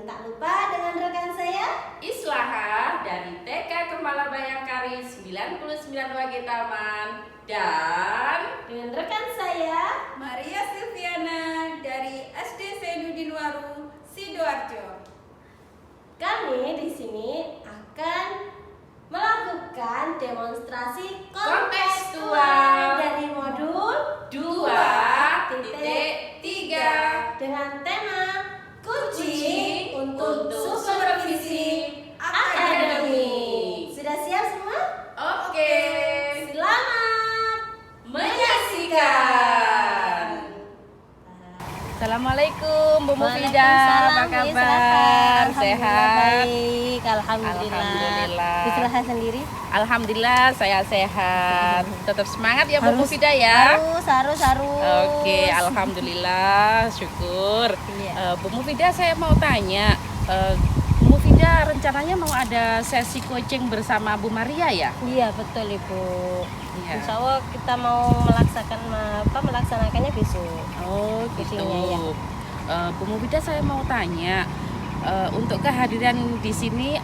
tak lupa dengan rekan saya Islaha dari TK Kemala Bayangkari 99 Wage Taman dan dengan rekan saya Maria Silviana dari SD Zainuddin Waru, Sidoarjo. Kami di sini akan melakukan demonstrasi kontekstual dari modul 2.3 dengan tema kucing untuk supervisi akademik. Sudah siap semua? Oke, Selamat menyaksikan. Assalamualaikum Bu Mufida, apa Waalaikumsalam, kabar? Alhamdulillah, Sehat? baik, alhamdulillah. Alhamdulillah. Islaha sendiri? Alhamdulillah saya sehat. Tetap semangat ya Bu Mufida ya. Harus. Oke, alhamdulillah, syukur. Iya. Bu Mufida, saya mau tanya, Bu Mufida rencananya mau ada sesi coaching bersama Bu Maria ya? Iya, betul Ibu. Iya. Insya Allah kita mau melaksanakannya besok. Oh gitu. Coachingnya, ya. Bu Mufida, saya mau tanya, untuk kehadiran di sini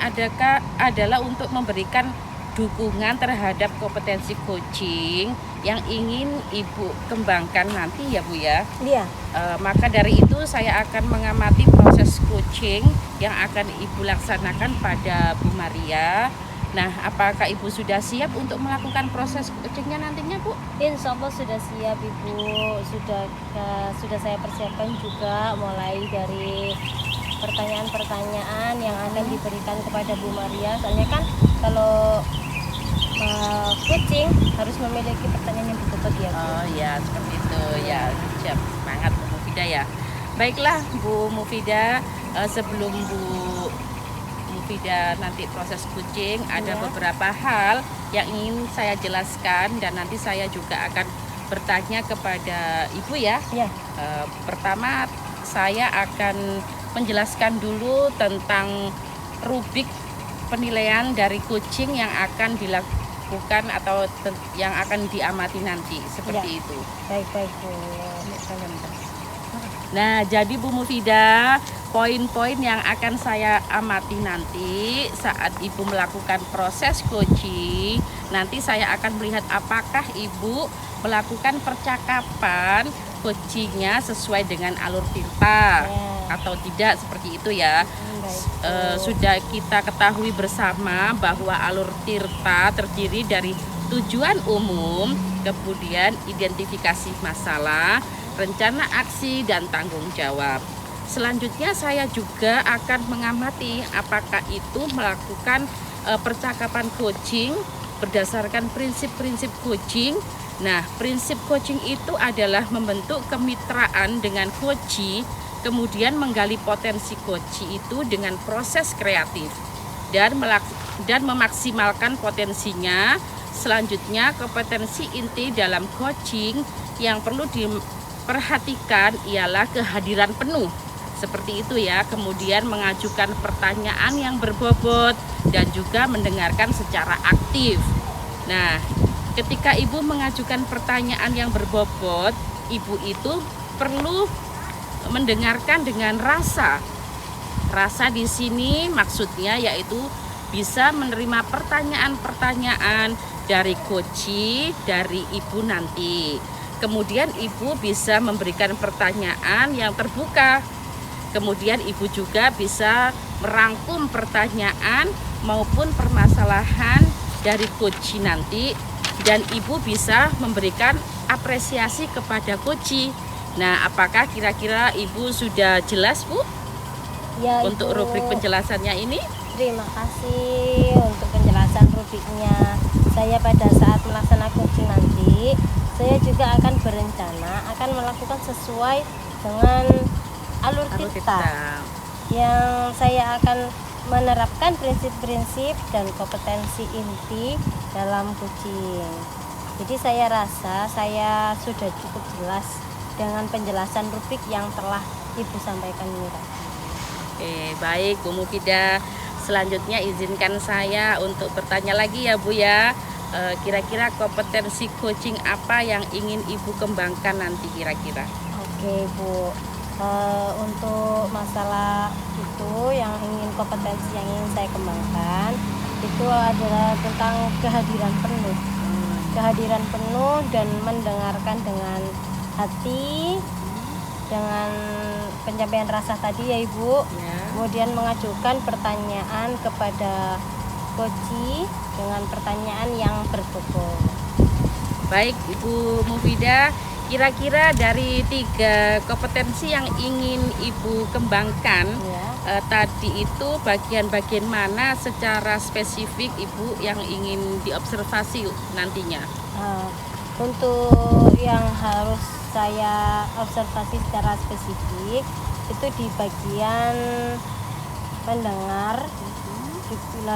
adalah untuk memberikan dukungan terhadap kompetensi coaching yang ingin Ibu kembangkan nanti ya Bu ya. Iya. Maka dari itu saya akan mengamati proses coaching yang akan Ibu laksanakan pada Bu Maria. Nah, apakah Ibu sudah siap untuk melakukan proses coachingnya nantinya Bu? Insya Allah sudah siap Ibu. Sudah saya persiapkan juga mulai dari pertanyaan-pertanyaan yang akan diberikan kepada Bu Maria. Soalnya kan kalau coaching harus memiliki pertanyaan yang berbobot ya Bu. Oh ya, seperti itu ya. Siap, semangat Bu Mufida ya. Baiklah Bu Mufida, sebelum Bu Mufida nanti proses coaching, ada Ya. beberapa hal yang ingin saya jelaskan dan nanti saya juga akan bertanya kepada Ibu ya. Ya. Pertama, saya akan menjelaskan dulu tentang rubrik penilaian dari coaching yang akan dilakukan atau yang akan diamati nanti, seperti Ya. itu. Baik Bu. Nah, jadi Bu Mufida, poin-poin yang akan saya amati nanti saat Ibu melakukan proses coaching, nanti saya akan melihat apakah Ibu melakukan percakapan coachingnya sesuai dengan alur Tirta atau tidak, seperti itu ya. Sudah kita ketahui bersama bahwa alur Tirta terdiri dari tujuan umum, kemudian identifikasi masalah, rencana aksi, dan tanggung jawab. Selanjutnya saya juga akan mengamati apakah itu melakukan percakapan coaching berdasarkan prinsip-prinsip coaching. Nah, prinsip coaching itu adalah membentuk kemitraan dengan coachee, kemudian menggali potensi coachee itu dengan proses kreatif dan memaksimalkan potensinya. Selanjutnya, kompetensi inti dalam coaching yang perlu diperhatikan ialah kehadiran penuh. Seperti itu ya, kemudian mengajukan pertanyaan yang berbobot dan juga mendengarkan secara aktif. Nah, ketika Ibu mengajukan pertanyaan yang berbobot, Ibu itu perlu mendengarkan dengan rasa. Rasa di sini maksudnya yaitu bisa menerima pertanyaan-pertanyaan dari coachee, dari Ibu nanti. Kemudian Ibu bisa memberikan pertanyaan yang terbuka. Kemudian Ibu juga bisa merangkum pertanyaan maupun permasalahan dari coachee nanti, dan Ibu bisa memberikan apresiasi kepada coachee. Nah, apakah kira-kira Ibu sudah jelas Bu Ya, untuk Ibu. rubrik penjelasannya ini? Terima kasih untuk penjelasan rubriknya. Saya pada saat melaksanakan coaching nanti, saya juga akan berencana akan melakukan sesuai dengan alur Tirta, yang saya akan menerapkan prinsip-prinsip dan kompetensi inti dalam coaching. Jadi saya rasa saya sudah cukup jelas dengan penjelasan rubrik yang telah Ibu sampaikan ini tadi. Oke, baik Bu Mufida. Selanjutnya izinkan saya untuk bertanya lagi ya Bu ya. Kira-kira kompetensi coaching apa yang ingin Ibu kembangkan nanti kira-kira? Oke Bu, untuk masalah itu kompetensi yang ingin saya kembangkan itu adalah tentang kehadiran penuh dan mendengarkan dengan hati, dengan penyampaian rasa tadi ya Ibu. Kemudian mengajukan pertanyaan kepada Koci dengan pertanyaan yang berbobot. Baik Ibu Mufidah, kira-kira dari 3 kompetensi yang ingin Ibu kembangkan tadi itu bagian-bagian mana secara spesifik Ibu yang ingin diobservasi nantinya? Untuk yang harus saya observasi secara spesifik itu di bagian mendengar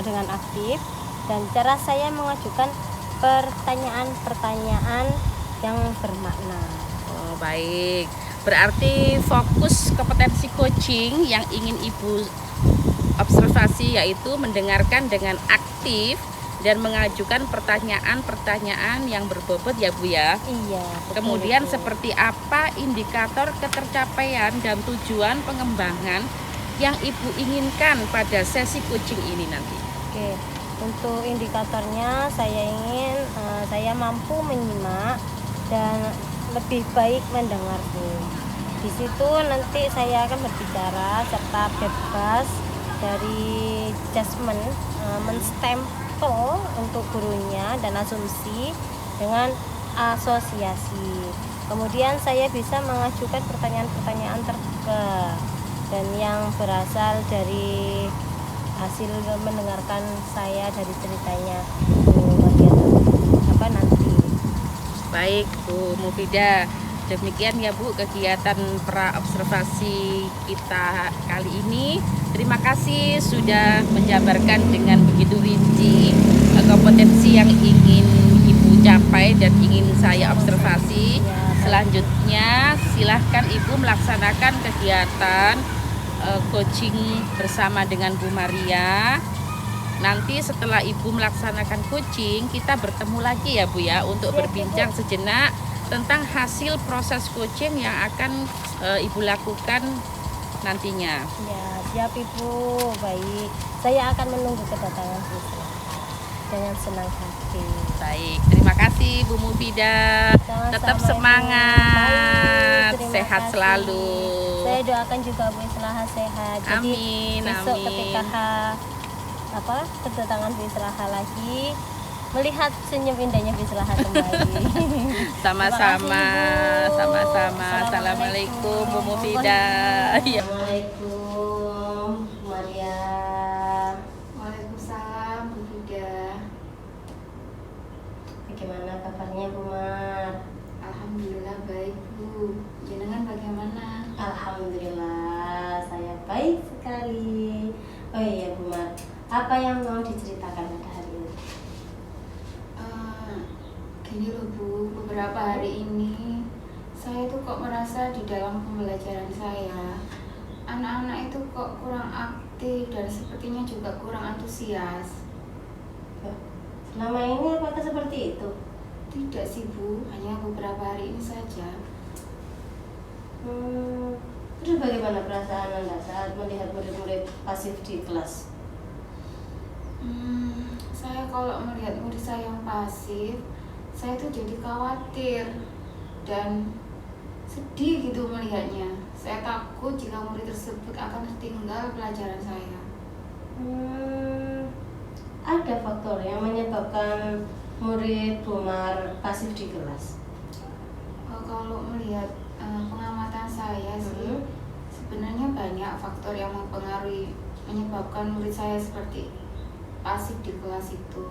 dengan aktif dan cara saya mengajukan pertanyaan-pertanyaan yang bermakna. Oh, baik. Berarti fokus kompetensi coaching yang ingin Ibu observasi yaitu mendengarkan dengan aktif dan mengajukan pertanyaan-pertanyaan yang berbobot ya Bu ya. Iya. Kemudian seperti apa indikator ketercapaian dan tujuan pengembangan yang Ibu inginkan pada sesi coaching ini nanti? Oke. Untuk indikatornya saya ingin saya mampu menyimak dan lebih baik mendengar Bu. Di situ nanti saya akan berbicara serta bebas dari judgement, menstempel untuk gurunya dan asumsi dengan asosiasi. Kemudian saya bisa mengajukan pertanyaan-pertanyaan terbuka dan yang berasal dari hasil mendengarkan saya dari ceritanya bagian nanti. Baik Bu Mufidah, demikian ya Bu kegiatan pra observasi kita kali ini. Terima kasih sudah menjabarkan dengan begitu rinci kompetensi yang ingin Ibu capai dan ingin saya observasi. Selanjutnya silahkan Ibu melaksanakan kegiatan coaching bersama dengan Bu Maria. Nanti setelah Ibu melaksanakan coaching, kita bertemu lagi ya Bu ya untuk berbincang sejenak tentang hasil proses coaching yang akan Ibu lakukan nantinya. Ya, siap Ibu. Baik. Saya akan menunggu kedatangan Ibu dengan senang hati. Baik, terima kasih Bu Mufidah. Tetap semangat, sehat kasih. selalu. Saya doakan juga Bu Islaha sehat. Jadi Amin, besok amin. ketika kedatangan Bu Islaha lagi, melihat senyum indahnya Bu Islaha kembali. Sama-sama, sama-sama. Assalamualaikum Bu Mufidah. Assalamualaikum Bu Maria. Waalaikumsalam Bu Mufidah. Bagaimana kabarnya Bu Mar? Alhamdulillah baik Bu. Jenengan bagaimana? Alhamdulillah saya baik sekali. Oh iya Bu Mar, apa yang mau diceritakan pada hari ini? Gini loh Bu, beberapa hari ini saya tuh kok merasa di dalam pembelajaran saya anak-anak itu kok kurang aktif dan sepertinya juga kurang antusias. Selama ini apakah seperti itu? Tidak sih Bu, hanya beberapa hari ini saja. Terus bagaimana perasaan Anda saat melihat murid-murid pasif di kelas? Saya kalau melihat murid saya yang pasif, saya tuh jadi khawatir dan sedih gitu melihatnya. Saya takut jika murid tersebut akan tertinggal pelajaran saya. Ada faktor yang menyebabkan murid Bu Mar pasif di kelas? Kalau melihat pengamatan saya sih, sebenarnya banyak faktor yang mempengaruhi menyebabkan murid saya seperti pasif di kelas itu.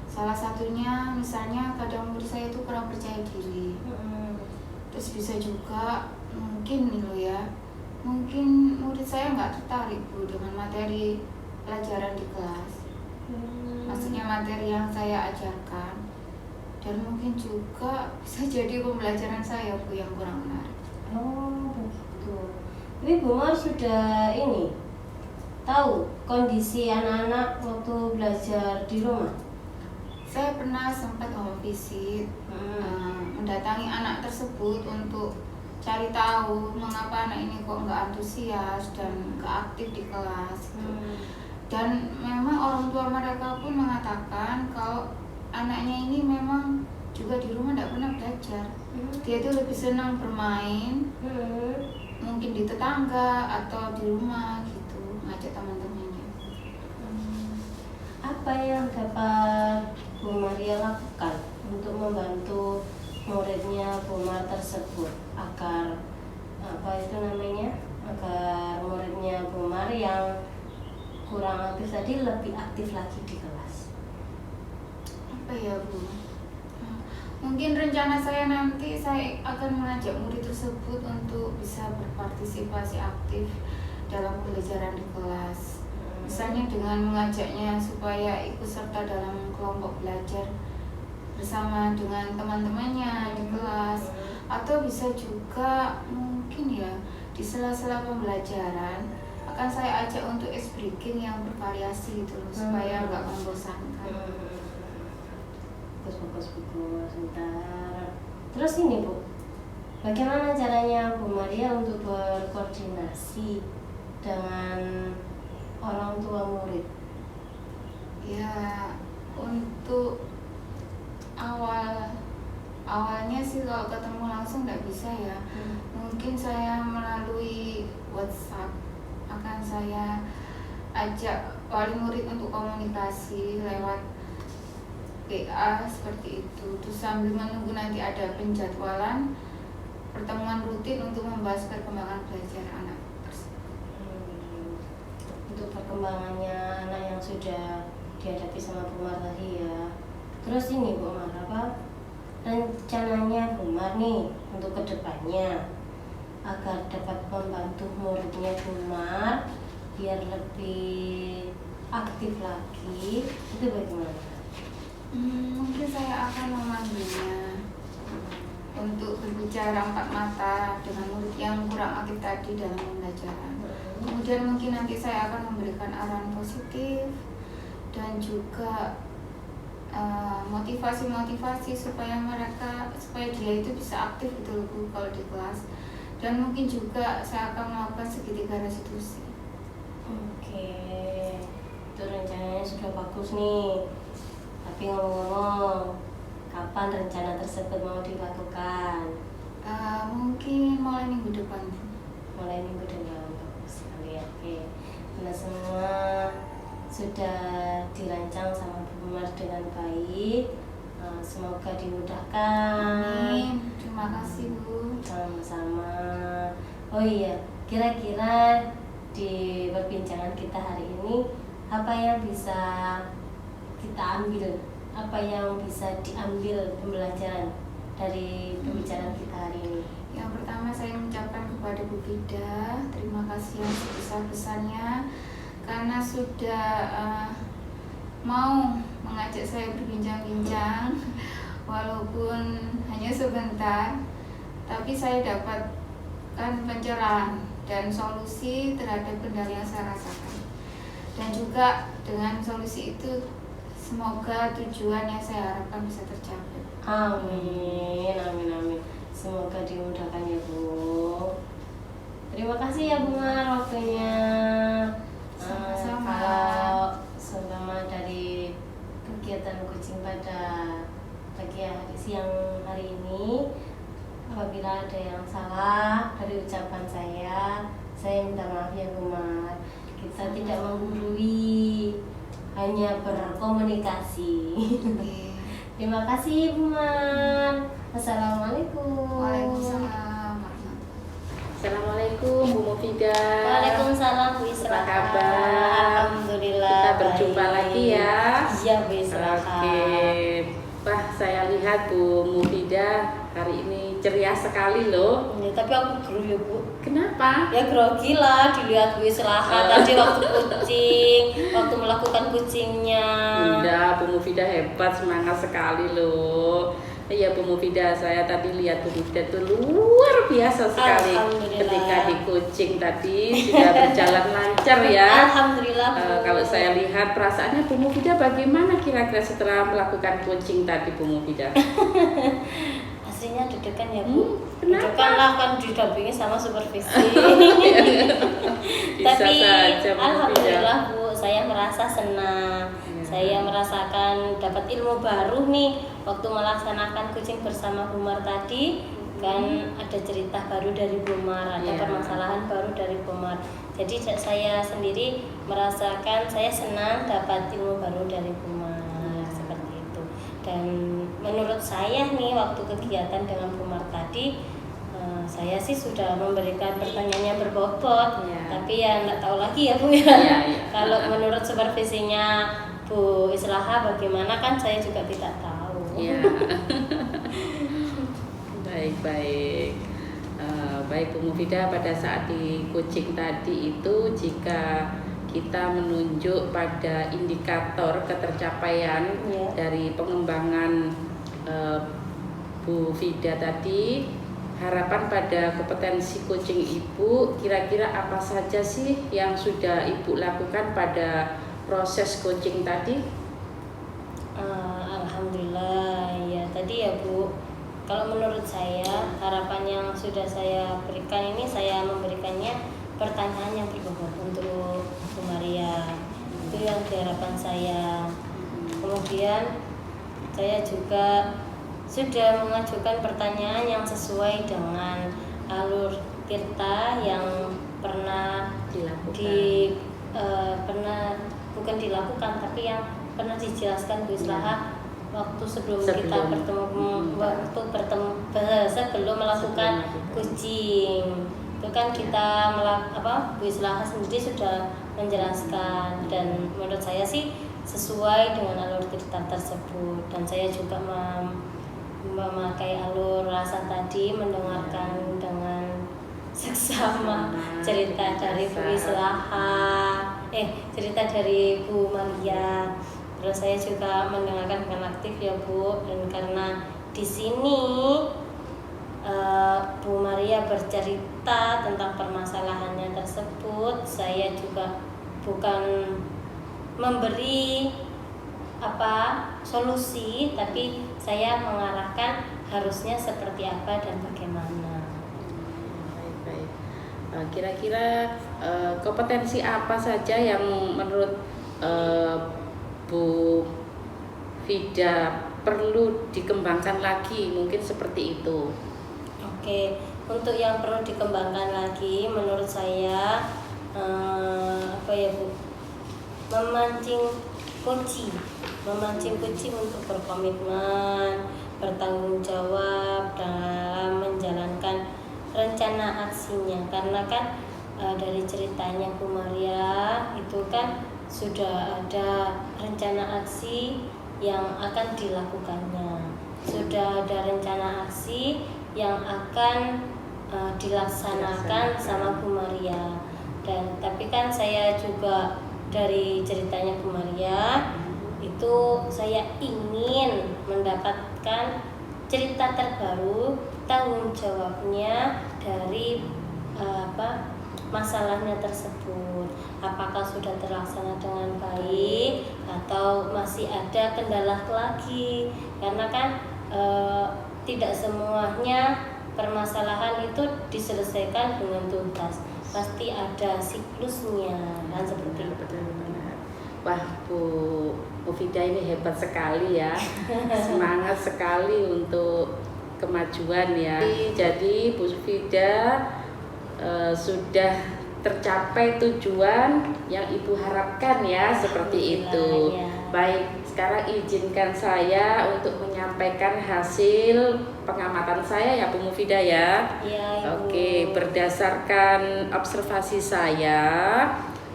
Salah satunya misalnya kadang murid saya itu kurang percaya diri. Terus bisa juga mungkin nih loh ya, mungkin murid saya nggak tertarik Bu dengan materi pelajaran di kelas. Maksudnya materi yang saya ajarkan. Dan mungkin juga bisa jadi pembelajaran saya Bu yang kurang menarik. Oh begitu. Tapi Bu Mar sudah tahu kondisi anak-anak waktu belajar di rumah? Saya pernah sempat home visit, mendatangi anak tersebut untuk cari tahu mengapa anak ini kok nggak antusias dan nggak aktif di kelas gitu. Dan memang orang tua mereka pun mengatakan kalau anaknya ini memang juga di rumah tidak pernah belajar. Dia itu lebih senang bermain, mungkin di tetangga atau di rumah gitu, ngajak teman-temannya. Apa yang dapat Bu Maria lakukan untuk membantu muridnya Bu Mar tersebut agar agar muridnya Bu Mar yang kurang aktif tadi lebih aktif lagi di kelas? Apa ya Bu? Mungkin rencana saya nanti saya akan mengajak murid tersebut untuk bisa berpartisipasi aktif dalam pembelajaran di kelas. Misalnya dengan mengajaknya supaya ikut serta dalam kelompok belajar bersama dengan teman-temannya di kelas, atau bisa juga mungkin ya di sela-sela pembelajaran akan saya ajak untuk ice breaking yang bervariasi gitu loh, supaya nggak membosankan. Bagus sebentar. Terus ini Bu, bagaimana caranya Bu Maria untuk berkoordinasi dengan orang tua murid? Ya, untuk awalnya sih kalau ketemu langsung nggak bisa ya. Mungkin saya melalui WhatsApp akan saya ajak wali murid untuk komunikasi lewat WA seperti itu. Terus sambil menunggu nanti ada penjadwalan pertemuan rutin untuk membahas perkembangan belajar anak tersebut. Untuk perkembangannya anak yang sudah dihadapi sama Bu Mar tadi ya. Terus ini Bu Mar, apa rencananya Bu Mar nih untuk kedepannya agar dapat membantu muridnya Bu Mar biar lebih aktif lagi, itu bagaimana? Mungkin saya akan memanggilnya untuk berbicara empat mata dengan murid yang kurang aktif tadi dalam pembelajaran. Kemudian mungkin nanti saya akan memberikan arahan positif dan juga motivasi supaya dia itu bisa aktif gitu loh kalau di kelas. Dan mungkin juga saya akan melakukan segitiga restitusi. Oke, itu rencananya sudah bagus nih. Tapi ngomong-ngomong, kapan rencana tersebut mau dilakukan? Mungkin mulai minggu depan. Mulai minggu depan, bagus sekali. Oke, nah semua sudah dirancang sama Bu Mar dengan baik. Semoga dimudahkan. Amin. Terima kasih Bu. Sama-sama. Oh iya, kira-kira di perbincangan kita hari ini apa yang bisa kita ambil, apa yang bisa diambil pembelajaran dari pembicaraan kita hari ini? Yang pertama saya mengucapkan kepada Bu Vida terima kasih yang sebesar-besarnya karena sudah mau mengajak saya berbincang-bincang walaupun hanya sebentar, tapi saya dapatkan pencerahan dan solusi terhadap kendala yang saya rasakan. Dan juga dengan solusi itu semoga tujuan yang saya harapkan bisa tercapai. Amin. Semoga dimudahkan ya Bu. Terima kasih ya Bu Mar waktunya. Sama-sama. Kalau seumpama dari kegiatan coaching pada siang hari ini, apabila ada yang salah dari ucapan saya minta maaf ya Bu Mar. Kita tidak menggurui, hanya berkomunikasi. Terima kasih Bu Mar. Assalamualaikum. Waalaikumsalam. Assalamualaikum Bu Mufidah. Waalaikumsalam Bu Isra. Apa kabar? Alhamdulillah. Kita berjumpa baik. lagi ya. Iya Bu Isra. Oke. Wah, saya lihat Bu Mufidah hari ini ceria sekali loh. Ya, tapi aku dulu ya Bu. Kenapa? Ya grogi lah dilihat Bu Isra tadi waktu kucing, waktu melakukan kucingnya. Udah, Bu Mufidah hebat, semangat sekali loh. Iya Bu Mufidah, saya tadi lihat Bu Mufidah itu luar biasa sekali ketika di coaching tadi sudah berjalan lancar ya. Alhamdulillah Bu. Kalau saya lihat perasaannya Bu Mufidah bagaimana kira-kira setelah melakukan coaching tadi Bu Mufidah? Aslinya pastinya deg-degan ya Bu. Kenapa? Deg-degan lah kan didampingi sama supervisi. Bisa Tapi saja, Bu alhamdulillah Bu, saya merasa senang. Ya. Saya merasakan dapat ilmu baru nih waktu melaksanakan coaching bersama Bu Mar tadi. Kan ada cerita baru dari Bu Mar, ada Ya. permasalahan baru dari Bu Mar. Jadi saya sendiri merasakan saya senang dapat ilmu baru dari Bu Mar seperti itu. Dan menurut saya nih waktu kegiatan dengan Bu Mar tadi, saya sih sudah memberikan pertanyaan yang berbobot, Ya. tapi ya nggak tahu lagi ya Bu ya. Ya. Kalau menurut supervisinya Bu Islaha bagaimana kan saya juga tidak tahu. Ya. Baik. Baik Bu Mufidah, pada saat di coaching tadi itu jika kita menunjuk pada indikator ketercapaian Ya. dari pengembangan Bu Fida tadi, harapan pada kompetensi coaching Ibu, kira-kira apa saja sih yang sudah Ibu lakukan pada proses coaching tadi? Alhamdulillah ya tadi ya Bu. Kalau menurut saya harapan yang sudah saya berikan ini, saya memberikannya pertanyaan yang berbobot untuk Bu Maria. Itu yang harapan saya. Kemudian saya juga sudah mengajukan pertanyaan yang sesuai dengan alur tirta yang pernah Dilakukan. pernah bukan dilakukan tapi yang pernah dijelaskan Bu Islaha waktu sebelum kita bertemu sebelum melakukan coaching. Itu kan kita Bu Islaha sendiri sudah menjelaskan, dan menurut saya sih sesuai dengan alur tirta tersebut. Dan saya juga memakai alur rasa tadi, mendengarkan dengan seksama cerita dari Bu Islaha, cerita dari Bu Maria. Terus saya juga mendengarkan dengan aktif ya Bu, dan karena di sini Bu Maria bercerita tentang permasalahannya tersebut, saya juga bukan memberi solusi, tapi saya mengarahkan harusnya seperti apa dan bagaimana. Baik. Kira-kira kompetensi apa saja yang menurut Bu Fida perlu dikembangkan lagi, mungkin seperti itu? Oke, untuk yang perlu dikembangkan lagi menurut saya Bu, memancing coaching untuk berkomitmen, bertanggung jawab dalam menjalankan rencana aksinya. Karena kan dari ceritanya Bu Maria itu kan sudah ada rencana aksi yang akan dilakukannya, sudah ada rencana aksi yang akan dilaksanakan sama Bu Maria. Dan tapi kan saya juga dari ceritanya Bu Maria itu saya ingin mendapatkan cerita terbaru, tanggung jawabnya dari masalahnya tersebut, apakah sudah terlaksana dengan baik atau masih ada kendala lagi. Karena kan tidak semuanya permasalahan itu diselesaikan dengan tuntas, pasti ada siklusnya kan seperti itu. Benar. Wah, Bu Fida ini hebat sekali ya. Semangat sekali untuk kemajuan ya. Jadi Bu Fida sudah tercapai tujuan yang Ibu harapkan ya, seperti itu. Ya. Baik, sekarang izinkan saya untuk menyampaikan hasil pengamatan saya ya Bu Mufidah ya. Ya, Ibu. Oke, berdasarkan observasi saya,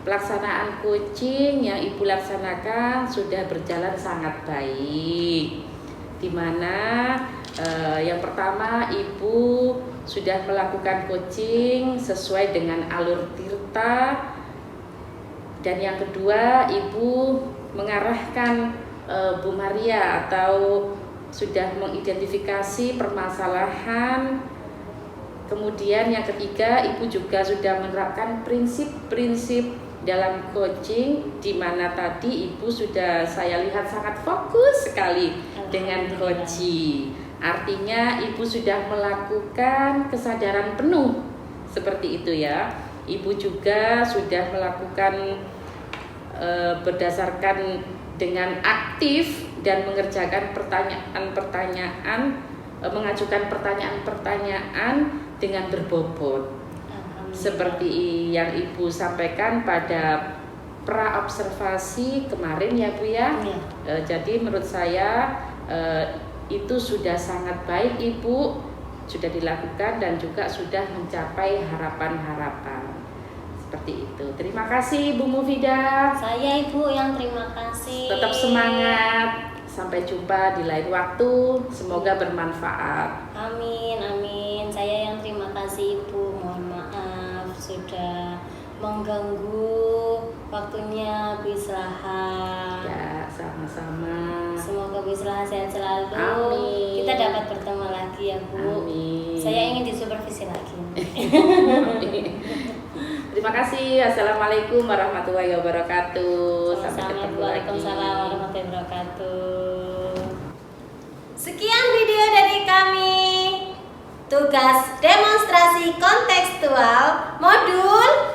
pelaksanaan coaching yang Ibu laksanakan sudah berjalan sangat baik. Dimana yang pertama, Ibu sudah melakukan coaching sesuai dengan alur tirta, dan yang kedua, Ibu mengarahkan Bu Maria atau sudah mengidentifikasi permasalahan. Kemudian yang ketiga, Ibu juga sudah menerapkan prinsip-prinsip dalam coaching, di mana tadi Ibu sudah saya lihat sangat fokus sekali dengan coaching. Artinya Ibu sudah melakukan kesadaran penuh seperti itu ya. Ibu juga sudah melakukan berdasarkan dengan aktif dan mengerjakan pertanyaan-pertanyaan, mengajukan pertanyaan-pertanyaan dengan berbobot. Seperti yang Ibu sampaikan pada pra-observasi kemarin ya Bu ya. Jadi menurut saya itu sudah sangat baik Ibu, sudah dilakukan dan juga sudah mencapai harapan-harapan. Seperti itu. Terima kasih Bu Mufidah. Saya Ibu yang terima kasih. Tetap semangat. Sampai jumpa di lain waktu. Semoga bermanfaat. Amin, amin. Saya yang terima kasih Ibu. Mohon maaf sudah mengganggu waktunya Bu Islaha. Ya, sama-sama. Semoga Bu Islaha sehat selalu. Amin. Kita dapat bertemu lagi ya Bu. Amin. Saya ingin disupervisi lagi. Terima kasih. Assalamualaikum warahmatullahi wabarakatuh. Sampai Sama-sama. ketemu lagi. Waalaikumsalam warahmatullahi wabarakatuh. Sekian video dari kami. Tugas demonstrasi kontekstual modul